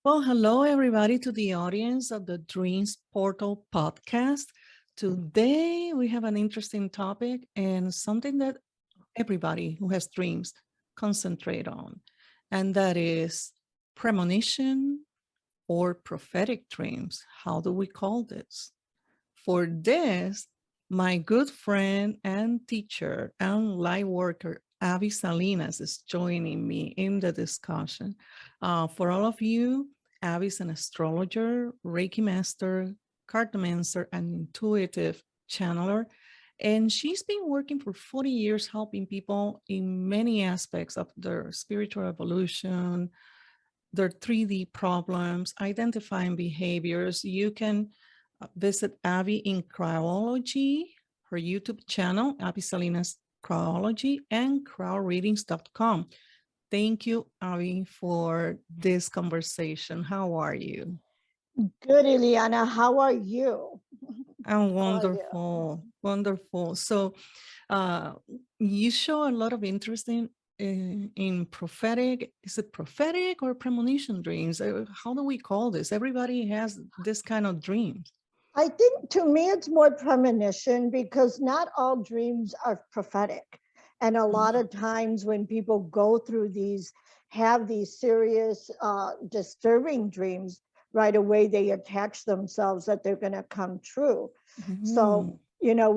Well, hello, everybody, to the audience of the Dreams Portal podcast. Today, we have an interesting topic and something that everybody who has dreams concentrate on, and that is premonition or prophetic dreams. How do we call this? For this, my good friend and teacher and light worker, Abby Salinas, is joining me in the discussion. For all of you, Abby is an astrologer, Reiki master, cartomancer, and intuitive channeler. And she's been working for 40 years helping people in many aspects of their spiritual evolution, their 3D problems, identifying behaviors. You can visit Abby in Cryology, her YouTube channel, Abby Salinas Cryology, and crowdreadings.com. Thank you, Abby, for this conversation. How are you? Good, Ileana. How are you? I'm How are you? wonderful, wonderful. So uh, you show a lot of interest in prophetic. Is it prophetic or premonition dreams? How do we call this? Everybody has this kind of dreams. I think to me it's more premonition because not all dreams are prophetic. And a lot of times when people go through these, have these serious, disturbing dreams, right away they attach themselves that they're going to come true. So, Mhm.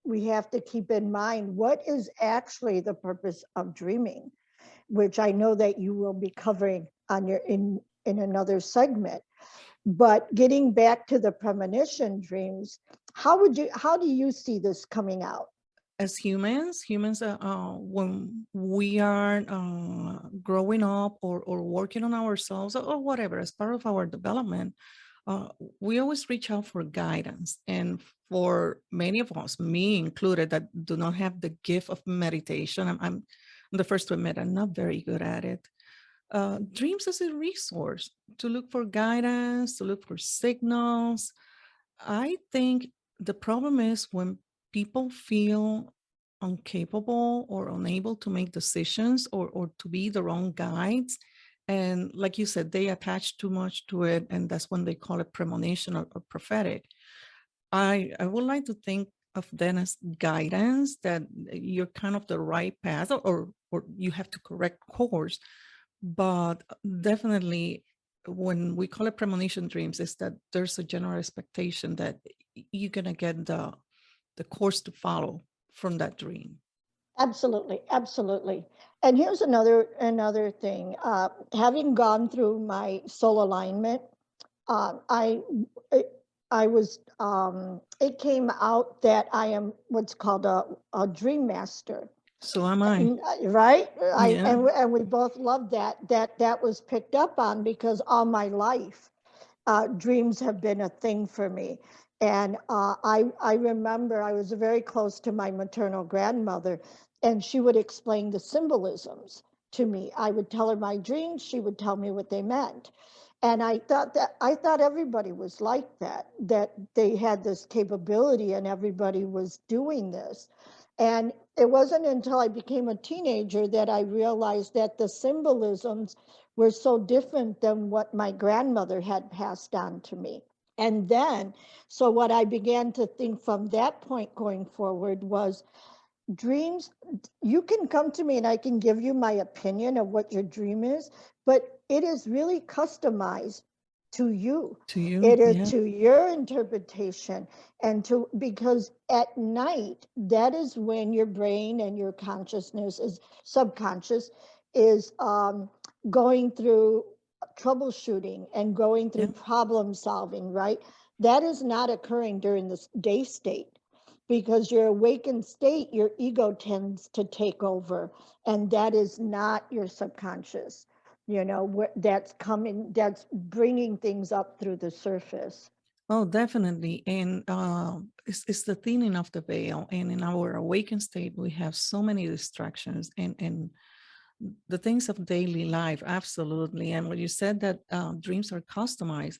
we have to keep in mind what is actually the purpose of dreaming, which I know that you will be covering on your in another segment. But getting back to the premonition dreams, how do you see this coming out? As humans, when we are growing up or working on ourselves or whatever, as part of our development, we always reach out for guidance. And for many of us, me included, that do not have the gift of meditation, I'm the first to admit I'm not very good at it. Dreams as a resource to look for guidance, to look for signals. I think the problem is when people feel incapable or unable to make decisions or to be their own guides. And like you said, they attach too much to it. And that's when they call it premonition or prophetic. I would like to think of them as guidance, that you're kind of the right path, or you have to correct course. But definitely, when we call it premonition dreams, is that there's a general expectation that you're gonna get the course to follow from that dream. Absolutely, absolutely. And here's another thing. Having gone through my soul alignment, I it, I was it came out that I am what's called a dream master. So am I. Right, Yeah. and we both love that was picked up on because all my life dreams have been a thing for me. And I remember I was very close to my maternal grandmother, and she would explain the symbolisms to me. I would tell her my dreams, she would tell me what they meant. And I thought everybody was like that they had this capability and everybody was doing this. And it wasn't until I became a teenager that I realized that the symbolisms were so different than what my grandmother had passed on to me. And then, so what I began to think from that point going forward was dreams, you can come to me and I can give you my opinion of what your dream is, but it is really customized to you. To you. It is Yeah. to your interpretation and to because at night that is when your brain and your consciousness is subconscious is going through troubleshooting and going through Yeah. problem solving, right? That is not occurring during the day state because your awakened state, your ego tends to take over, and that is not your subconscious. That's coming, that's bringing things up through the surface. Oh, definitely. And it's the thinning of the veil. And in our awakened state, we have so many distractions and the things of daily life. Absolutely. And when you said that dreams are customized,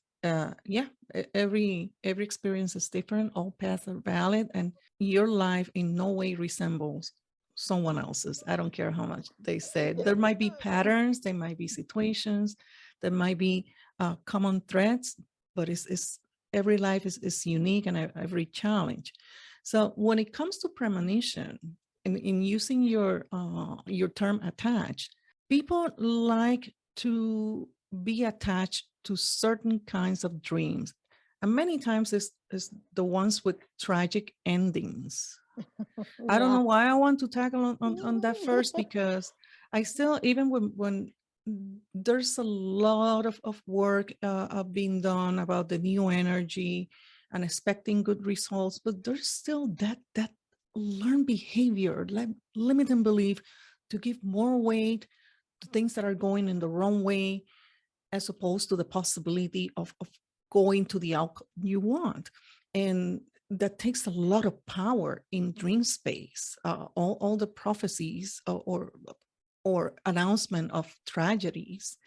yeah, every experience is different. All paths are valid, and your life in no way resembles someone else's. I don't care how much they say. There might be patterns, there might be situations, There might be common threads, but every life is unique, and every challenge. So when it comes to premonition, in using your term attached, people like to be attached to certain kinds of dreams, and many times is the ones with tragic endings. I don't Yeah. know why I want to tackle on that first, because I still, even when there's a lot of work being done about the new energy and expecting good results, but there's still that learned behavior, like limiting belief, to give more weight to things that are going in the wrong way, as opposed to the possibility of going to the outcome you want. And that takes a lot of power in dream space. All the prophecies, or announcement of tragedies,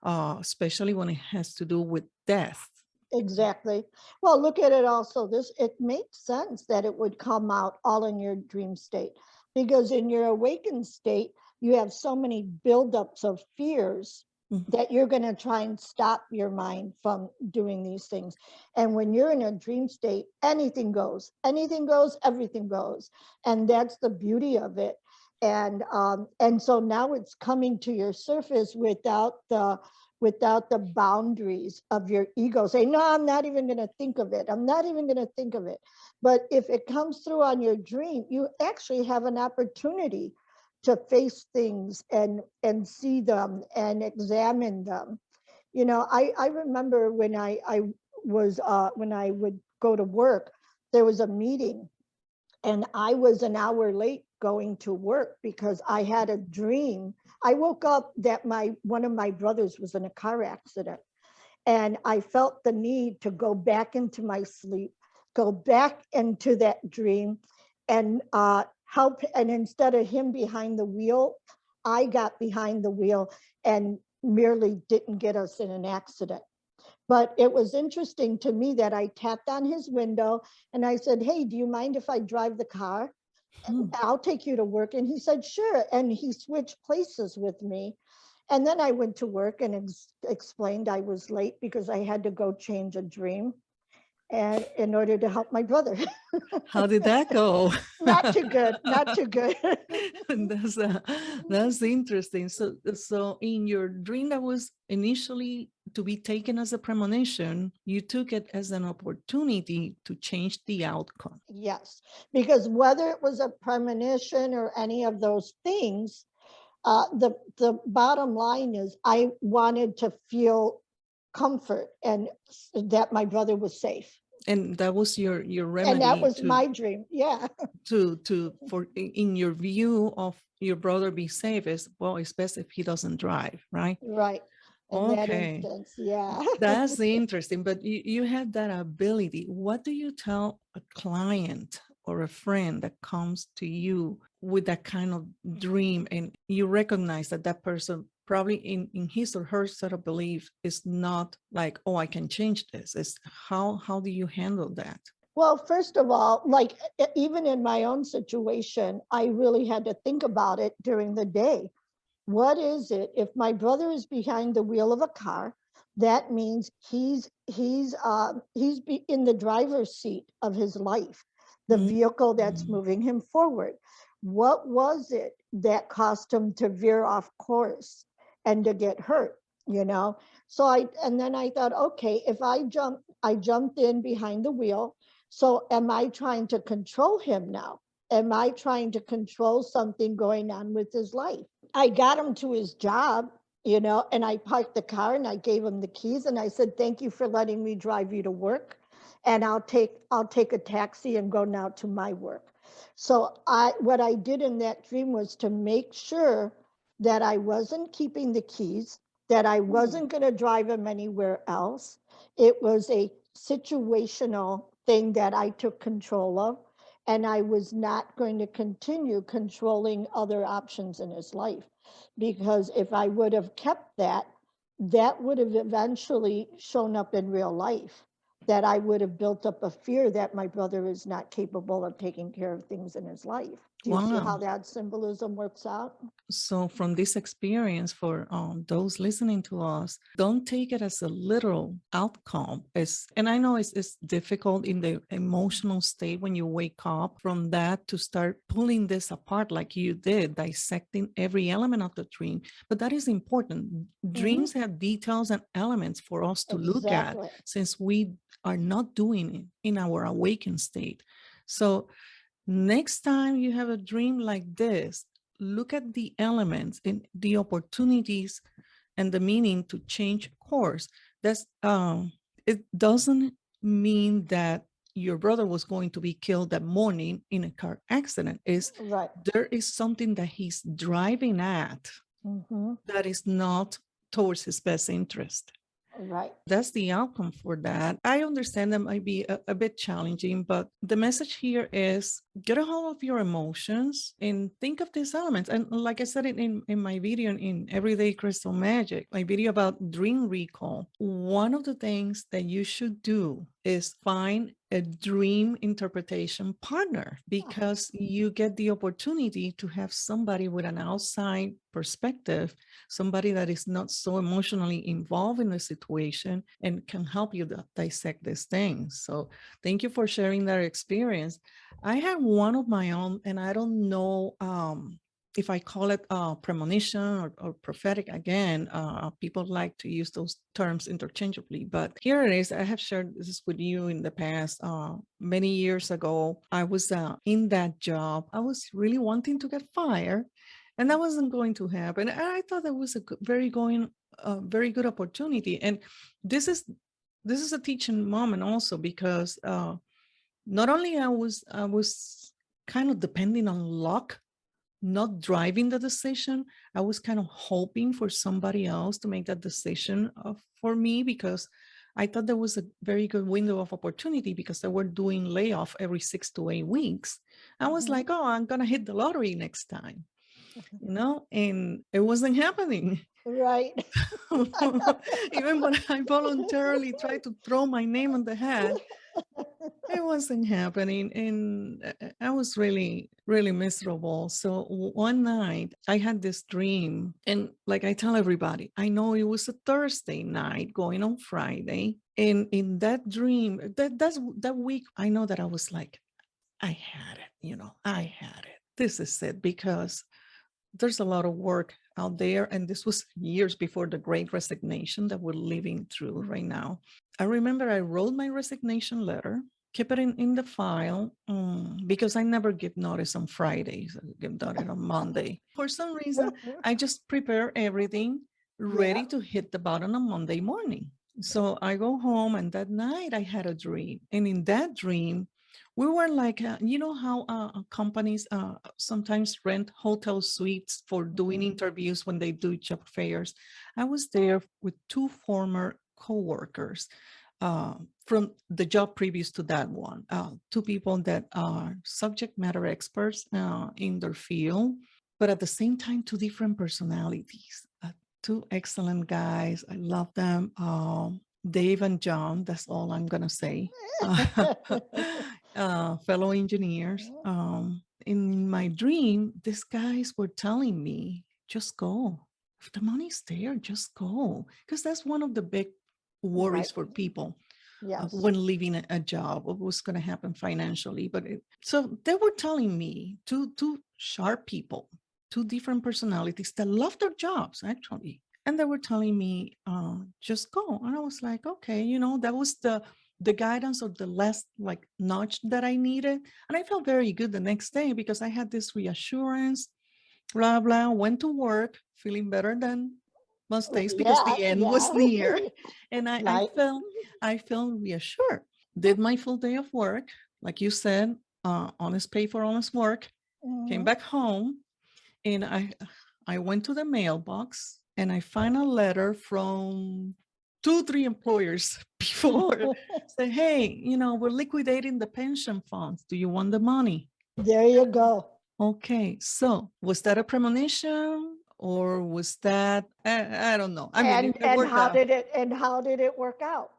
especially when it has to do with death. Exactly. Well, look at it also. It makes sense that it would come out all in your dream state, because in your awakened state, you have so many buildups of fears Mhm. that you're going to try and stop your mind from doing these things. And when you're in a dream state, anything goes, everything goes. And that's the beauty of it. And so now it's coming to your surface without the boundaries of your ego. Say, no, I'm not even going to think of it. I'm not even going to think of it. But if it comes through on your dream, you actually have an opportunity to face things and see them and examine them. I remember when I would go to work, there was a meeting, and I was an hour late going to work because I had a dream. I woke up that my one of my brothers was in a car accident, and I felt the need to go back into my sleep, go back into that dream, and help. And instead of him behind the wheel, I got behind the wheel and merely didn't get us in an accident. But it was interesting to me that I tapped on his window and I said, "Hey, do you mind if I drive the car? Hmm. I'll take you to work." And he said, "Sure." And he switched places with me. And then I went to work and explained I was late because I had to go change a dream and in order to help my brother. How did that go? Not too good, not too good. that's uh, that's interesting. So in your dream that was initially to be taken as a premonition, you took it as an opportunity to change the outcome. Yes, because whether it was a premonition or any of those things, the bottom line is I wanted to feel comfort and that my brother was safe. And that was your And that remedy was my dream. Yeah. to for in your view of your brother be safe, is, well, it's best if he doesn't drive, right? Right. In that Okay. instance, yeah. That's interesting, but you have that ability. What do you tell a client or a friend that comes to you with that kind of dream, and you recognize that that person probably in his or her set of beliefs is not like, oh, I can change this. It's how do you handle that? Well, first of all, like even in my own situation, I really had to think about it during the day. What is it? If my brother is behind the wheel of a car, that means he's in the driver's seat of his life, the vehicle that's Mm. moving him forward. What was it that caused him to veer off course and to get hurt? You know. So then I thought, okay, if I jumped in behind the wheel. So am I trying to control him now? Am I trying to control something going on with his life? I got him to his job, and I parked the car and I gave him the keys and I said, "Thank you for letting me drive you to work. And I'll take a taxi and go now to my work." So what I did in that dream was to make sure that I wasn't keeping the keys, that I Mm. wasn't going to drive him anywhere else. It was a situational thing that I took control of, and I was not going to continue controlling other options in his life. Because if I would have kept that, that would have eventually shown up in real life. That I would have built up a fear that my brother is not capable of taking care of things in his life. Do you see how Wow. that symbolism works out? So from this experience, for those listening to us, don't take it as a literal outcome. And I know it's difficult in the emotional state when you wake up from that to start pulling this apart like you did, dissecting every element of the dream. But that is important. Mhm. Dreams have details and elements for us to look at, Exactly. since we are not doing it in our awakened state. So next time you have a dream like this, look at the elements and the opportunities and the meaning to change course. That's it doesn't mean that your brother was going to be killed that morning in a car accident. Is Right. there is something that he's driving at Hmm. that is not towards his best interest. Right. That's the outcome for that. I understand that might be a bit challenging, but the message here is get a hold of your emotions and think of these elements. And like I said in my video in Everyday Crystal Magic, my video about dream recall, one of the things that you should do is find a dream interpretation partner, because you get the opportunity to have somebody with an outside perspective, somebody that is not so emotionally involved in the situation and can help you dissect these things. So thank you for sharing that experience. I have one of my own, and I don't know if I call it premonition or prophetic. Again, people like to use those terms interchangeably, but here it is. I have shared this with you in the past. Many years ago, I was in that job. I was really wanting to get fired, and that wasn't going to happen. And I thought that was a very good opportunity. And this is this is a teaching moment also, because not only I was kind of depending on luck, not driving the decision. I was kind of hoping for somebody else to make that decision for me, because I thought there was a very good window of opportunity, because they were doing layoff every 6 to 8 weeks. I was Hmm. like, oh, I'm gonna hit the lottery next time, and it wasn't happening. Right. Even when I voluntarily tried to throw my name on the hat, it wasn't happening. And I was really, really miserable. So one night I had this dream. And like I tell everybody, I know it was a Thursday night going on Friday. And in that dream, that week, I know that I was like, I had it, I had it. This is it, because there's a lot of work out there. And this was years before the great resignation that we're living through right now. I remember I wrote my resignation letter, kept it in the file, because I never give notice on Fridays. I give notice on Monday. For some reason, I just prepare everything Yeah. ready to hit the button on Monday morning. So I go home, and that night I had a dream. And in that dream, we were like, you know how companies sometimes rent hotel suites for doing Mhm. interviews when they do job fairs. I was there with two former coworkers from the job previous to that one, two people that are subject matter experts in their field, but at the same time, two different personalities, two excellent guys. I love them. Dave and John, that's all I'm going to say. Fellow engineers. In my dream, these guys were telling me, just go. If the money's there, just go. Because that's one of the big worries Right. for people Yes. when leaving a job, what was going to happen financially. So they were telling me, two sharp people, two different personalities that love their jobs, actually. And they were telling me, just go. And I was like, okay, that was the guidance, or the last like nudge that I needed. And I felt very good the next day, because I had this reassurance, blah, blah, went to work feeling better than most days, because Yeah. the end was Yeah. near. And I Right. felt I felt reassured. Did my full day of work, like you said, honest pay for honest work. Came Mhm. back home, and I went to the mailbox, and I find a letter from 2, 3 employers before. Say, hey, we're liquidating the pension funds. Do you want the money? There you go. Okay, so was that a premonition, or was that, I don't know. I mean, it And worked how out. did it work out?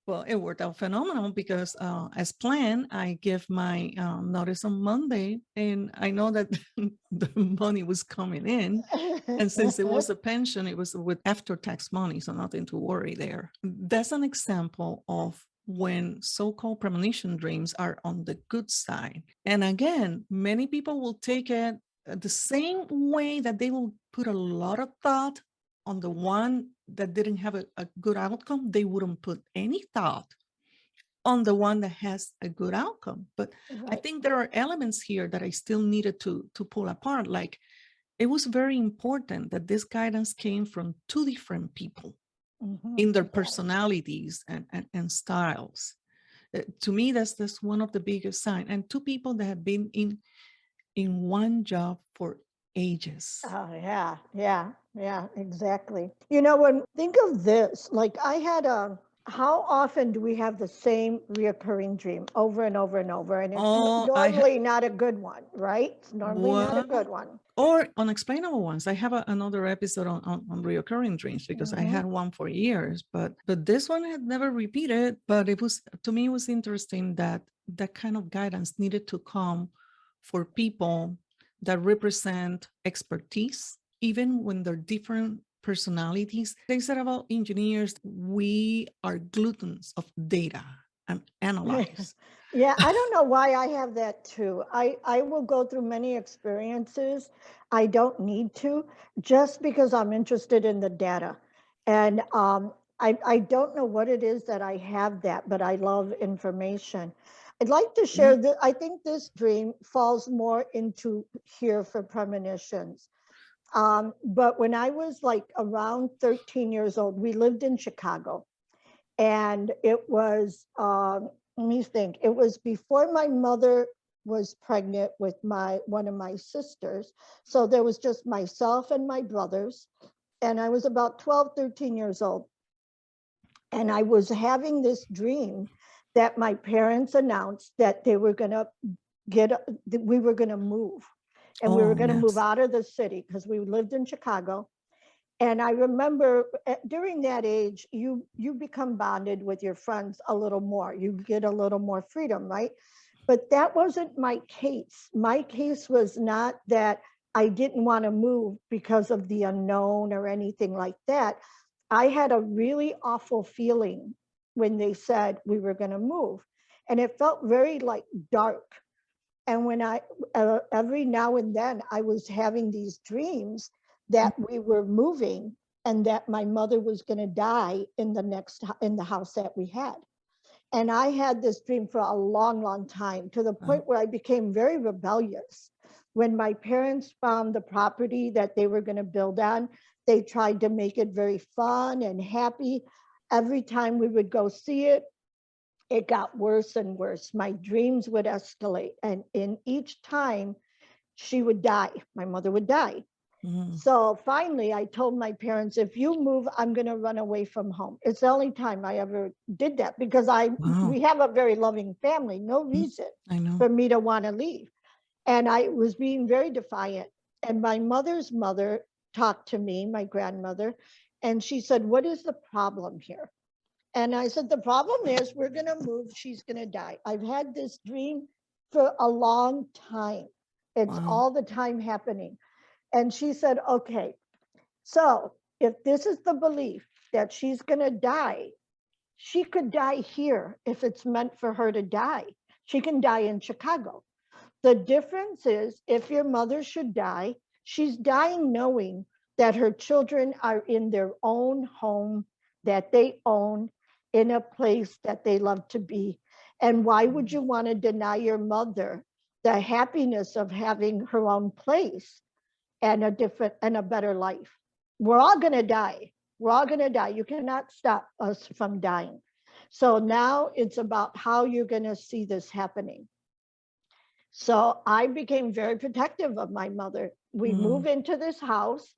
Well, it worked out phenomenal because, as planned, I give my notice on Monday, and I know that the money was coming in. And since it was a pension, it was with after tax money, so nothing to worry there. That's an example of when so-called premonition dreams are on the good side. And again, many people will take it the same way that they will put a lot of thought on the one that didn't have a good outcome. They wouldn't put any thought on the one that has a good outcome. But I Right. think there are elements here that I still needed to pull apart. Like, it was very important that this guidance came from two different people Mhm. in their Yes. personalities and styles. To me, that's one of the biggest signs. And two people that have been in one job for ages. Oh, yeah, yeah, yeah, exactly. When think of this, like I had how often do we have the same reoccurring dream over and over and over? And it's Oh, normally not a good one, right? It's normally not a well, good one. or unexplainable ones. I have another episode on reoccurring dreams because I Hmm. had one for years, but this one had never repeated. But it was, to me, it was interesting that that kind of guidance needed to come for people that represent expertise, even when they're different personalities. They said about engineers, we are gluttons of data and analyze. Yeah, I don't know why I have that too. I will go through many experiences. I don't need to, just because I'm interested in the data. And I don't know what it is that I have that, but I love information. I'd like to Yeah. share that. I think this dream falls more into here for premonitions. But when I was like around 13 years old, we lived in Chicago, and it was let me think, it was before my mother was pregnant with my one of my sisters, so there was just myself and my brothers, and I was about 12, 13 years old, and I was having this dream that my parents announced that they were going to get that we were going to move, and we were Oh, going to move yes. out of the city because we lived in Chicago. And I remember during that age, you become bonded with your friends a little more. You get a little more freedom, right? But that wasn't my case. My case was not that I didn't want to move because of the unknown or anything like that. I had a really awful feeling when they said we were going to move. And it felt very like dark. And when every now and then I was having these dreams that we were moving and that my mother was going to die in the house that we had. And I had this dream for a long, long time, to the Uh, point where I became very rebellious. When my parents found the property that they were going to build on, they tried to make it very fun and happy. Every time we would go see it, it got worse and worse. My dreams would escalate. And in each time, she would die. My mother would die. mm, So finally, I told my parents, if you move, I'm going to run away from home. It's the only time I ever did that, because wow. we have a very loving family, no Mm, reason I know. for me to want to leave. And I was being very defiant. And my mother's mother talked to me, my grandmother, and she said, what is the problem here? And I said, the problem is we're going to move. She's going to die. I've had this dream for a long time. It's Wow. all the time happening. And she said, okay, so if this is the belief that she's going to die, she could die here if it's meant for her to die. She can die in Chicago. The difference is, if your mother should die, she's dying knowing that her children are in their own home that they own, in a place that they love to be. And why would you want to deny your mother the happiness of having her own place and a better life? We're all going to die. We're all going to die. You cannot stop us from dying. So now it's about how you're going to see this happening. So I became very protective of my mother. We Mm, move into this house.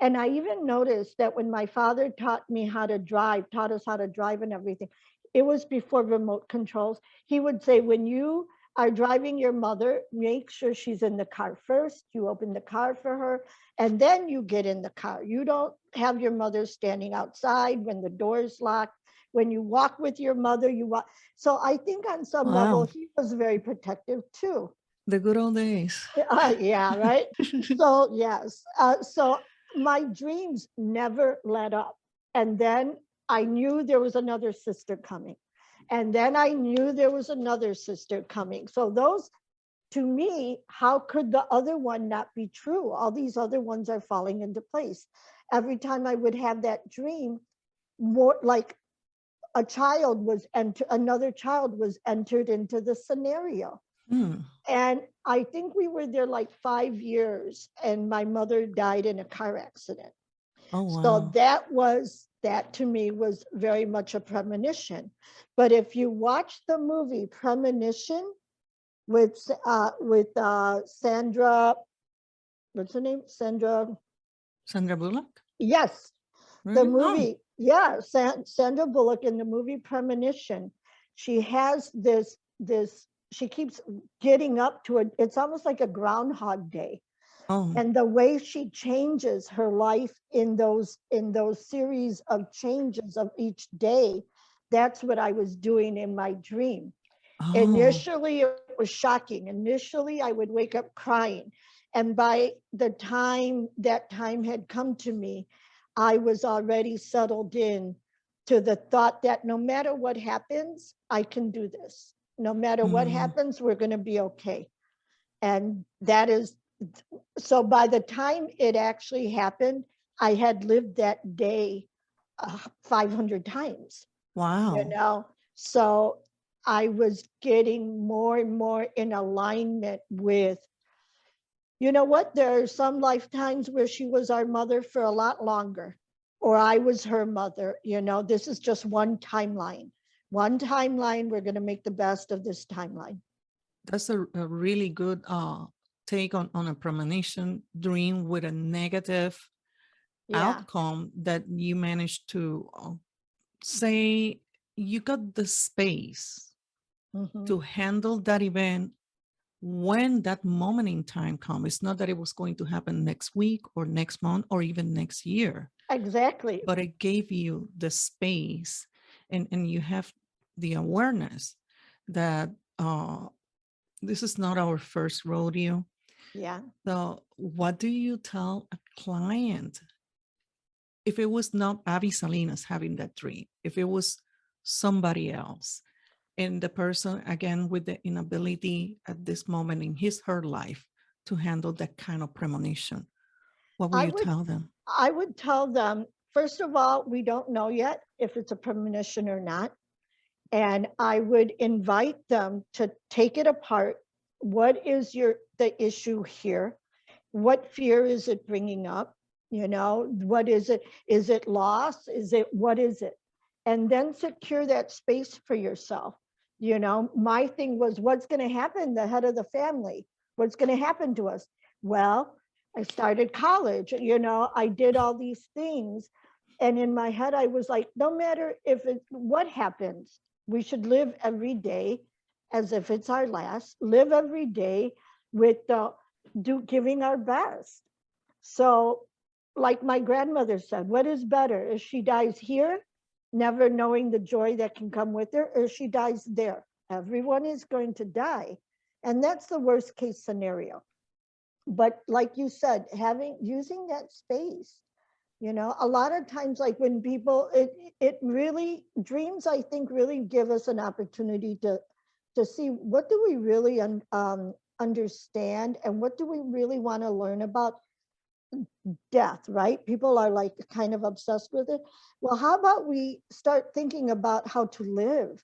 And I even noticed that when my father taught us how to drive and everything, it was before remote controls. He would say, when you are driving your mother, make sure she's in the car first. You open the car for her, and then you get in the car. You don't have your mother standing outside when the door is locked. When you walk with your mother, you walk. So I think on some level, Wow. he was very protective too. The good old days. Yeah, right. So yes, so my dreams never let up, and then I knew there was another sister coming, and then I knew there was another sister coming. So those, to me, how could the other one not be true? All these other ones are falling into place. Every time I would have that dream, more like a child was another child was entered into the scenario. Hmm. And I think we were there like 5 years, and my mother died in a car accident. Oh, So wow. that to me was very much a premonition. But if you watch the movie Premonition with Sandra, what's her name? Sandra. Sandra Bullock? Yes, the Really? Oh. movie. Yeah, Sandra Bullock in the movie Premonition. She has this. She keeps getting up to it. It's almost like a Groundhog Day, Oh. and the way she changes her life in those series of changes of each day. That's what I was doing in my dream. Oh. Initially, it was shocking. Initially, I would wake up crying. And by the time that time had come to me, I was already settled in to the thought that no matter what happens, I can do this. No matter what Mm. happens, we're going to be okay. And that is, so by the time it actually happened, I had lived that day 500 times, you Wow. know? So I was getting more and more in alignment with, you know what? There are some lifetimes where she was our mother for a lot longer, or I was her mother. This is just one timeline. One timeline. We're going to make the best of this timeline. That's a really good take on a premonition dream with a negative Yeah. outcome that you managed to say you got the space Hmm. to handle that event when that moment in time comes. It's not that it was going to happen next week or next month or even next year, Exactly. but it gave you the space, and you have the awareness that this is not our first rodeo. Yeah. So what do you tell a client if it was not Abby Salinas having that dream, if it was somebody else, and the person again with the inability at this moment in his her life to handle that kind of premonition, what would I you would tell them? I would tell them, first of all, we don't know yet if it's a premonition or not. And I would invite them to take it apart. What is the issue here? What fear is it bringing up? What is it? Is it loss? What is it? And then secure that space for yourself. My thing was, what's going to happen? The head of the family, what's going to happen to us? Well, I started college, I did all these things. And in my head, I was like, no matter what happens, we should live every day as if it's our last, live every day with giving our best. So, like my grandmother said, what is better? If she dies here, never knowing the joy that can come with her, or she dies there? Everyone is going to die. And that's the worst case scenario. But like you said, using that space, a lot of times, like when people, it really, dreams, I think, really give us an opportunity to see what do we really understand, and what do we really want to learn about death, right? People are like kind of obsessed with it. Well, how about we start thinking about how to live?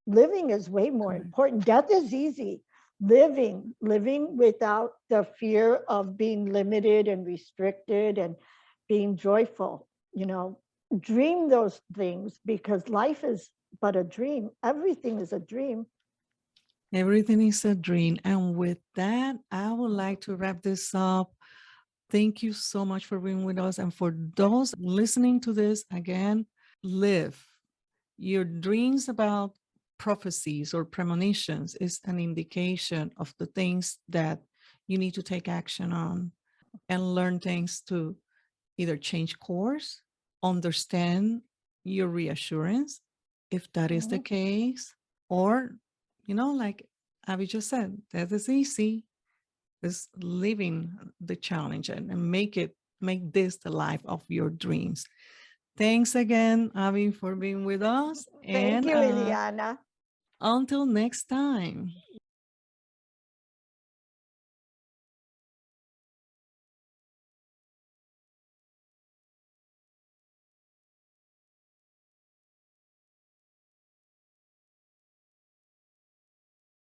Living is way more Correct. important. Death is easy. Living without the fear of being limited and restricted, and being joyful, dream those things, because life is but a dream. Everything is a dream. Everything is a dream. And with that, I would like to wrap this up. Thank you so much for being with us. And for those listening to this again, live. Your dreams about prophecies or premonitions is an indication of the things that you need to take action on and learn things to either change course, understand your reassurance, if that is the Mhm. case, or, like Abby just said, that is easy. Is living the challenge and make this the life of your dreams. Thanks again, Abby, for being with us. Thank And you, Ileana. until next time.